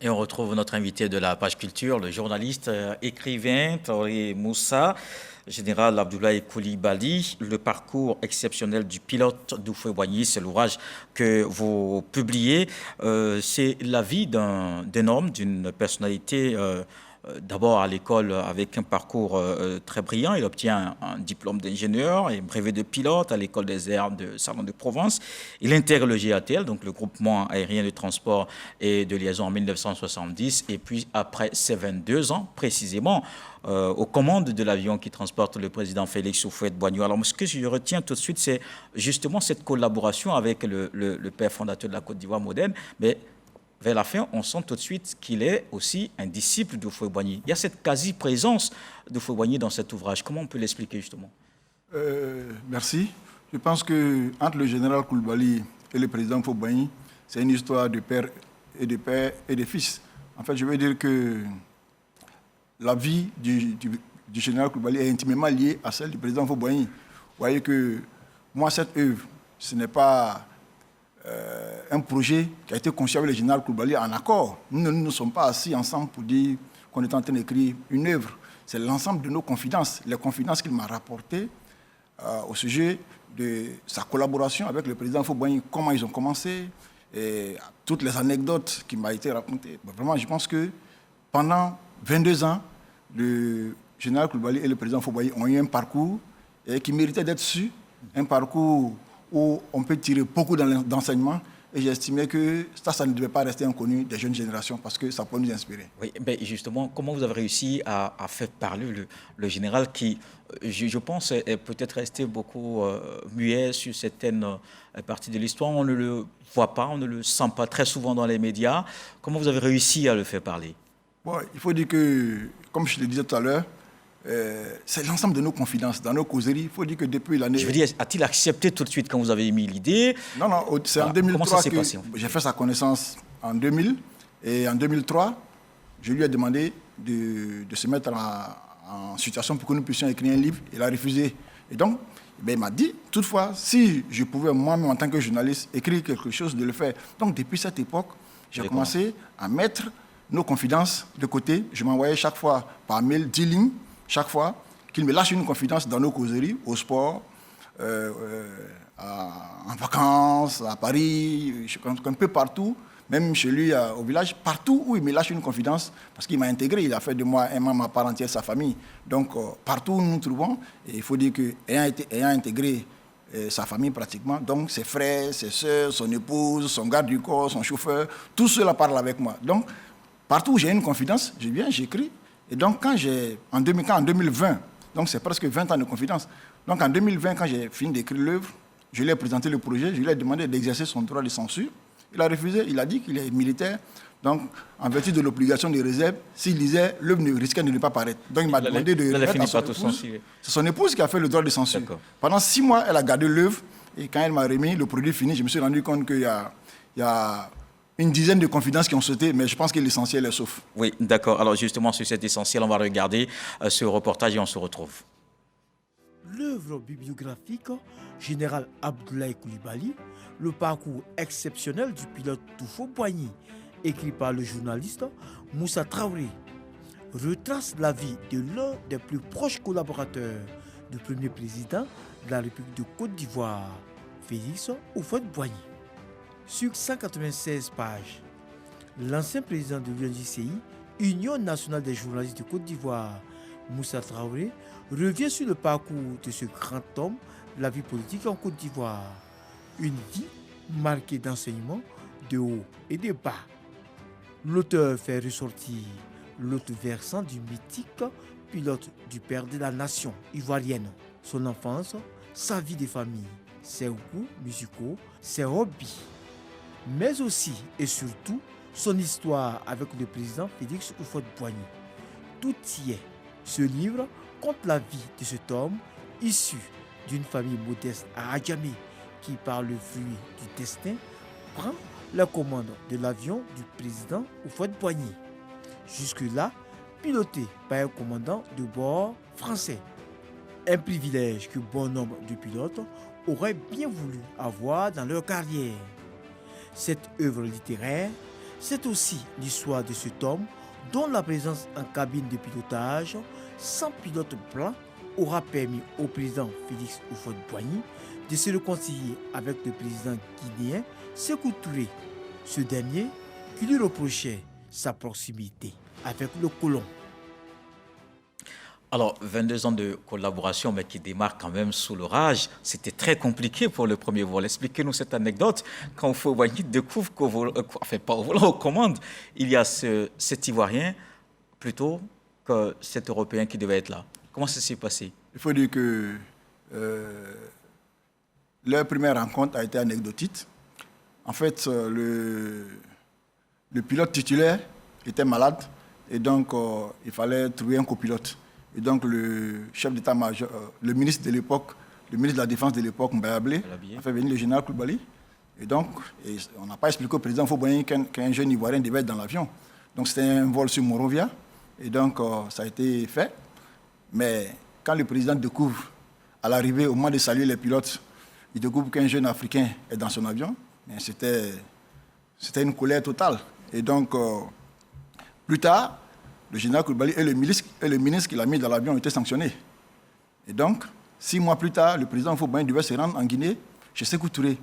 Et on retrouve notre invité de la page culture, le journaliste, écrivain, Traoré Moussa, général Abdoulaye Coulibaly. Le parcours exceptionnel du pilote d'Houphouët-Boigny, c'est l'ouvrage que vous publiez. C'est la vie d'un homme, d'une personnalité. D'abord à l'école avec un parcours très brillant. Il obtient un diplôme d'ingénieur et brevet de pilote à l'école des airs de Salon de Provence. Il intègre le GATL, donc le groupement aérien de transport et de liaison en 1970. Et puis après ses 22 ans, précisément, aux commandes de l'avion qui transporte le président Félix Houphouët-Boigny. Alors ce que je retiens tout de suite, c'est justement cette collaboration avec le père fondateur de la Côte d'Ivoire moderne. Mais vers la fin, on sent tout de suite qu'il est aussi un disciple d'Houphouët-Boigny. Il y a cette quasi-présence d'Houphouët-Boigny dans cet ouvrage. Comment on peut l'expliquer justement? Merci. Je pense que entre le général Coulibaly et le président Houphouët-Boigny, c'est une histoire de père et de fils. En fait, je veux dire que la vie du général Coulibaly est intimement liée à celle du président Houphouët-Boigny. Vous voyez que moi, cette œuvre, ce n'est pas un projet qui a été conçu avec le général Coulibaly en accord. Nous ne sommes pas assis ensemble pour dire qu'on est en train d'écrire une œuvre. C'est l'ensemble de nos confidences, les confidences qu'il m'a rapportées au sujet de sa collaboration avec le président Houphouët-Boigny, comment ils ont commencé, et toutes les anecdotes qui m'ont été racontées. Vraiment, je pense que pendant 22 ans, le général Coulibaly et le président Houphouët-Boigny ont eu un parcours qui méritait d'être su, un parcours où on peut tirer beaucoup d'enseignements. Et j'estimais que ça ne devait pas rester inconnu des jeunes générations parce que ça peut nous inspirer. Oui, ben justement, comment vous avez réussi à faire parler le général qui, je pense, est peut-être resté beaucoup muet sur certaines parties de l'histoire. On ne le voit pas, on ne le sent pas très souvent dans les médias. Comment vous avez réussi à le faire parler? Bon, il faut dire que, comme je le disais tout à l'heure, c'est l'ensemble de nos confidences, dans nos causeries. Il faut dire que depuis l'année... Je veux dire, a-t-il accepté tout de suite quand vous avez émis l'idée? Non, c'est en 2003 comment ça s'est passé? J'ai fait sa connaissance en 2000. Et en 2003, je lui ai demandé de se mettre en situation pour que nous puissions écrire un livre. Il a refusé. Et donc, il m'a dit, toutefois, si je pouvais moi-même, en tant que journaliste, écrire quelque chose, de le faire. Donc, depuis cette époque, j'ai commencé à mettre nos confidences de côté. Je m'envoyais chaque fois par mail 10 lignes, chaque fois qu'il me lâche une confidence dans nos causeries, au sport, en vacances, à Paris, un peu partout, même chez lui au village, partout où il me lâche une confidence, parce qu'il m'a intégré, il a fait de moi un membre à part entière de sa famille. Donc partout où nous nous trouvons, et il faut dire qu'ayant intégré sa famille pratiquement, donc ses frères, ses soeurs, son épouse, son garde du corps, son chauffeur, tout cela parle avec moi. Donc partout où j'ai une confidence, je viens, j'écris. Et donc, en 2020, donc c'est presque 20 ans de confidence, donc en 2020, quand j'ai fini d'écrire l'œuvre, je lui ai présenté le projet, je lui ai demandé d'exercer son droit de censure. Il a refusé, il a dit qu'il est militaire, donc en vertu de l'obligation de réserve, s'il lisait, l'œuvre risquait de ne pas paraître. Donc il m'a demandé de remettre à son épouse. C'est son épouse qui a fait le droit de censure. Pendant 6 mois, elle a gardé l'œuvre, et quand elle m'a remis le produit fini, je me suis rendu compte qu'il y a une dizaine de confidences qui ont sauté, mais je pense que l'essentiel est sauf. Oui, d'accord. Alors justement, sur cet essentiel, on va regarder ce reportage et on se retrouve. L'œuvre bibliographique Général Abdoulaye Coulibaly, le parcours exceptionnel du pilote Houphouët-Boigny, écrit par le journaliste Moussa Traoré, retrace la vie de l'un des plus proches collaborateurs du premier président de la République de Côte d'Ivoire, Félix Houphouët-Boigny. Sur 196 pages, l'ancien président de l'UNJCI, Union nationale des journalistes de Côte d'Ivoire, Moussa Traoré, revient sur le parcours de ce grand homme de la vie politique en Côte d'Ivoire. Une vie marquée d'enseignements, de hauts et de bas. L'auteur fait ressortir l'autre versant du mythique pilote du père de la nation ivoirienne, son enfance, sa vie de famille, ses goûts musicaux, ses hobbies, mais aussi et surtout son histoire avec le président Félix Houphouët-Boigny. Tout y est. Ce livre compte la vie de cet homme issu d'une famille modeste à Adjamé qui, par le fruit du destin, prend la commande de l'avion du président Houphouët-Boigny. Jusque-là, piloté par un commandant de bord français. Un privilège que bon nombre de pilotes auraient bien voulu avoir dans leur carrière. Cette œuvre littéraire C'est aussi l'histoire de cet homme dont la présence en cabine de pilotage sans pilote blanc aura permis au président Félix Houphouët-Boigny de se réconcilier avec le président guinéen Sékou Touré. Ce dernier qui lui reprochait sa proximité avec le colon. Alors, 22 ans de collaboration, mais qui démarre quand même sous l'orage. C'était très compliqué pour le premier vol. Expliquez-nous cette anecdote. Quand Houphouët-Boigny découvre pas au volant, aux commandes, il y a cet Ivoirien plutôt que cet Européen qui devait être là. Comment ça s'est passé? Il faut dire que leur première rencontre a été anecdotique. En fait, le pilote titulaire était malade et donc il fallait trouver un copilote. Et donc le chef d'état-major, le ministre de l'époque, le ministre de la Défense de l'époque, Mbayablé, a fait venir le général Koulibaly. Et donc, on n'a pas expliqué au président Houphouët-Boigny qu'un jeune Ivoirien devait être dans l'avion. Donc c'était un vol sur Monrovia. Et donc ça a été fait. Mais quand le président découvre, à l'arrivée, au moment de saluer les pilotes, il découvre qu'un jeune Africain est dans son avion, c'était une colère totale. Et donc, plus tard, le général Koulibaly et le ministre qui l'a mis dans l'avion ont été sanctionnés. Et donc, 6 mois plus tard, le président Houphouët-Boigny devait se rendre en Guinée chez Sékou Touré.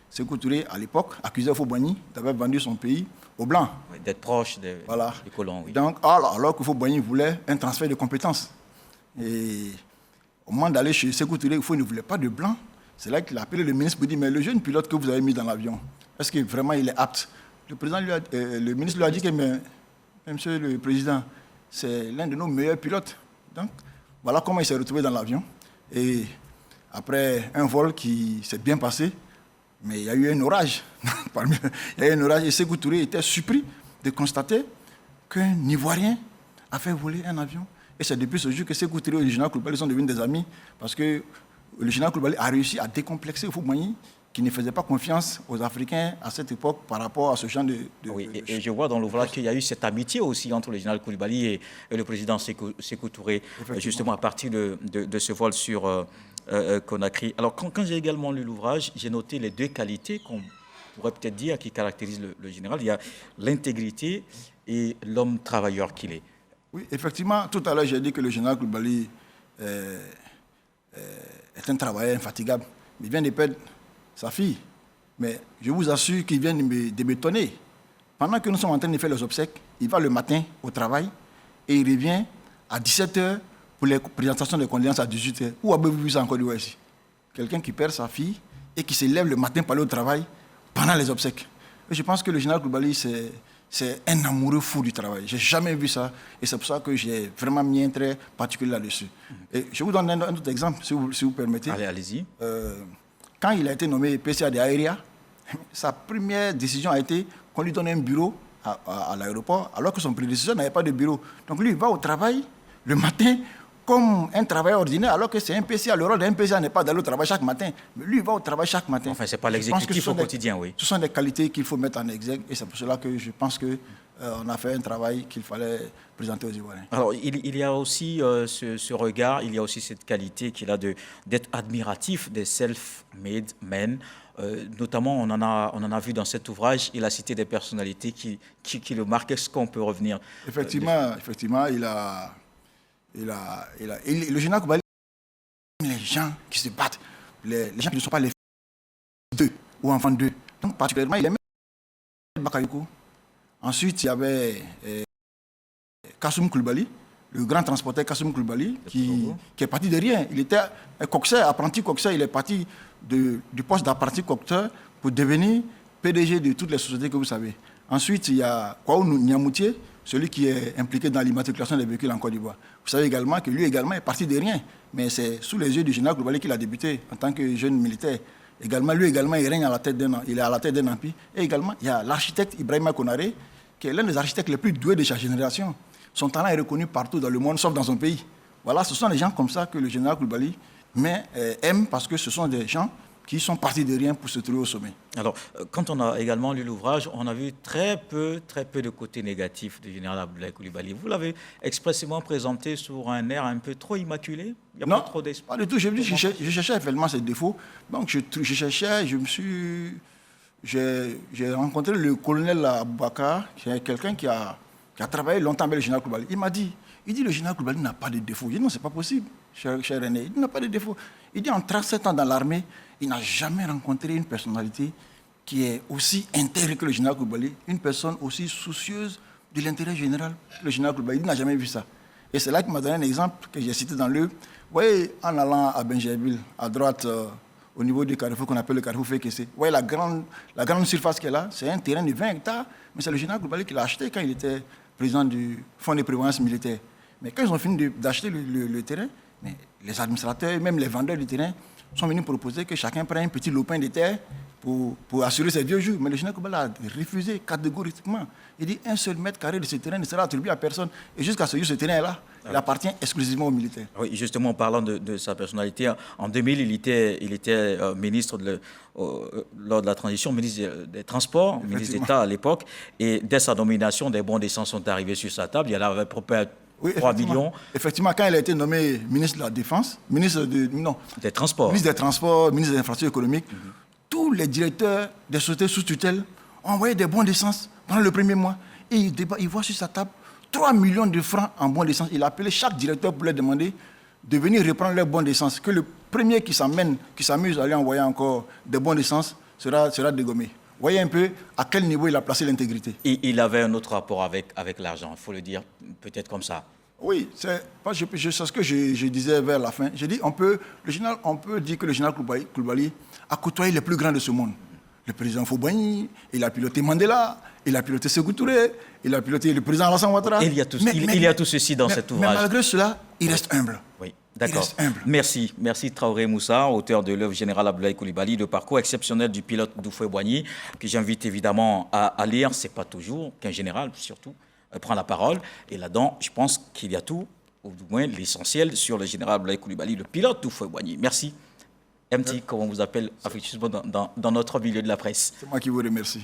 Sékou Touré, à l'époque, accusait Houphouët-Boigny d'avoir vendu son pays aux Blancs. Oui, d'être proche des colons. Oui. Donc, alors que Houphouët-Boigny voulait un transfert de compétences. Et au moment d'aller chez Sékou Touré, Houphouët ne voulait pas de Blancs. C'est là qu'il a appelé le ministre pour dire, mais le jeune pilote que vous avez mis dans l'avion, est-ce que vraiment il est apte? Le ministre lui a dit que, mais, monsieur le président, c'est l'un de nos meilleurs pilotes. Donc, voilà comment il s'est retrouvé dans l'avion. Et après un vol qui s'est bien passé, mais il y a eu un orage. Il y a eu un orage et Sékou Touré était surpris de constater qu'un Ivoirien a fait voler un avion. Et c'est depuis ce jour que Sékou Touré et le général Koulibaly sont devenus des amis, parce que le général Koulibaly a réussi à décomplexer Houphouët-Boigny, qui ne faisait pas confiance aux Africains à cette époque par rapport à ce genre de... Oui, et je vois dans l'ouvrage qu'il y a eu cette amitié aussi entre le général Koulibaly et le président Sékou Touré, justement à partir de ce vol sur Conakry. Alors, quand j'ai également lu l'ouvrage, j'ai noté les 2 qualités qu'on pourrait peut-être dire qui caractérisent le général. Il y a l'intégrité et l'homme travailleur qu'il est. Oui, effectivement, tout à l'heure, j'ai dit que le général Koulibaly est un travailleur infatigable. Il vient de perdre sa fille. Mais je vous assure qu'il vient de m'étonner. Pendant que nous sommes en train de faire les obsèques, il va le matin au travail et il revient à 17h pour les présentations de condoléances à 18h. Où avez-vous vu ça encore ici? Quelqu'un qui perd sa fille et qui se lève le matin pour aller au travail pendant les obsèques. Et je pense que le général Koulibaly, c'est un amoureux fou du travail. Je n'ai jamais vu ça. Et c'est pour ça que j'ai vraiment mis un trait particulier là-dessus. Et je vous donne un autre exemple, si vous permettez. Allez-y. Quand il a été nommé PCA de Aéria, sa première décision a été qu'on lui donne un bureau à l'aéroport, alors que son prédécesseur n'avait pas de bureau. Donc lui, il va au travail le matin comme un travailleur ordinaire, alors que c'est un PCA. Le rôle d'un PCA n'est pas d'aller au travail chaque matin, mais lui, il va au travail chaque matin. Enfin, ce n'est pas l'exécutif au quotidien, oui. Ce sont des qualités qu'il faut mettre en exergue, et c'est pour cela que je pense qu'on a fait un travail qu'il fallait présenter aux Ivoiriens. Alors, il y a aussi ce regard, il y a aussi cette qualité qu'il a d'être admiratif des self-made men. Notamment, on en a vu dans cet ouvrage, il a cité des personnalités qui le marquent. Est-ce qu'on peut revenir? Effectivement, le général Koulibaly, les gens qui se battent, les gens qui ne sont pas les fils d'eux ou enfants d'eux. Donc, particulièrement, il aimait Bakayoko. Ensuite, il y avait Kassoum Koulibaly, le grand transporteur Kassoum Koulibaly, qui est parti de rien. Il était un coxeur, apprenti coxeur. Il est parti du poste d'apprenti coxeur pour devenir PDG de toutes les sociétés que vous savez. Ensuite, il y a Kwaou Niamoutié, celui qui est impliqué dans l'immatriculation des véhicules en Côte d'Ivoire. Vous savez également que lui également est parti de rien, mais c'est sous les yeux du général Koulibaly qu'il a débuté en tant que jeune militaire. Également, lui également, il règne à la tête il est à la tête d'un empire. Et également, il y a l'architecte Ibrahima Konaré, qui est l'un des architectes les plus doués de sa génération. Son talent est reconnu partout dans le monde, sauf dans son pays. Voilà, ce sont des gens comme ça que le général Koulibaly aime, parce que ce sont des gens qui sont partis de rien pour se trouver au sommet. Alors, quand on a également lu l'ouvrage, on a vu très peu de côtés négatifs du général Abdoulaye Coulibaly. Vous l'avez expressément présenté sur un air un peu trop immaculé? Il y a non, pas trop d'espoir. Pas du tout. Je cherchais effectivement ses défauts. Donc, je cherchais, j'ai rencontré le colonel Aboubacar, qui est quelqu'un qui a travaillé longtemps avec le général Koulibaly. Il dit le général Koulibaly n'a pas de défaut. Je dis non, c'est pas possible, cher René. Il n'a pas de défaut. Il dit en 37 ans dans l'armée, il n'a jamais rencontré une personnalité qui est aussi intègre que le général Koulibaly, une personne aussi soucieuse de l'intérêt général que le général Koulibaly. Il n'a jamais vu ça. Et c'est là qu'il m'a donné un exemple que j'ai cité dans le... Vous voyez, en allant à Benjerville, à droite, au niveau du carrefour qu'on appelle le carrefour Fékessé, vous voyez la grande surface qu'elle a, c'est un terrain de 20 hectares, mais c'est le général Koulibaly qui l'a acheté quand il était président du Fonds de prévoyance militaire. Mais quand ils ont fini d'acheter le terrain, mais les administrateurs, même les vendeurs du terrain, sont venus proposer que chacun prenne un petit lopin de terre pour assurer ses vieux jours. Mais le général Koulibaly a refusé catégoriquement. Il dit un seul mètre carré de ce terrain ne sera attribué à personne. Et jusqu'à ce jour, ce terrain-là, il appartient exclusivement aux militaires. Oui, justement, en parlant de sa personnalité, en 2000, il était ministre lors de la transition, ministre des Transports, ministre d'État à l'époque. Et dès sa nomination, des bons d'essence sont arrivés sur sa table. Il y en avait propre 3 millions. Effectivement, quand il a été nommé ministre de la Défense, des Transports, ministre des Transports, ministre des Infrastructures économiques, tous les directeurs des sociétés sous tutelle ont envoyé des bons d'essence pendant le premier mois. Et il voit sur sa table 3 millions de francs en bons d'essence. Il a appelé chaque directeur pour leur demander de venir reprendre leurs bons d'essence. Que le premier qui s'amuse à aller envoyer encore des bons d'essence sera dégommé. Vous voyez un peu à quel niveau il a placé l'intégrité. Et il avait un autre rapport avec l'argent, il faut le dire peut-être comme ça. Oui, c'est ce que je disais vers la fin. J'ai dit, on peut dire que le général Koulibaly a côtoyé les plus grands de ce monde. Le président Faure-Boigny, il a piloté Mandela, il a piloté Sékou Touré, il a piloté le président Alassane Ouattara. Il y a tout ceci dans cet ouvrage. Mais malgré cela, il reste humble. Oui, d'accord. Merci Traoré Moussa, auteur de l'œuvre Général Abdoulaye Coulibaly, le parcours exceptionnel du pilote d'Houphouët-Boigny, que j'invite évidemment à lire. Ce n'est pas toujours qu'un général, surtout, prend la parole. Et là-dedans, je pense qu'il y a tout, ou du moins l'essentiel, sur le général Abdoulaye Coulibaly, le pilote d'Houphouët-Boigny. Merci. MT, comme on vous appelle affectueusement dans notre milieu de la presse. C'est moi qui vous remercie.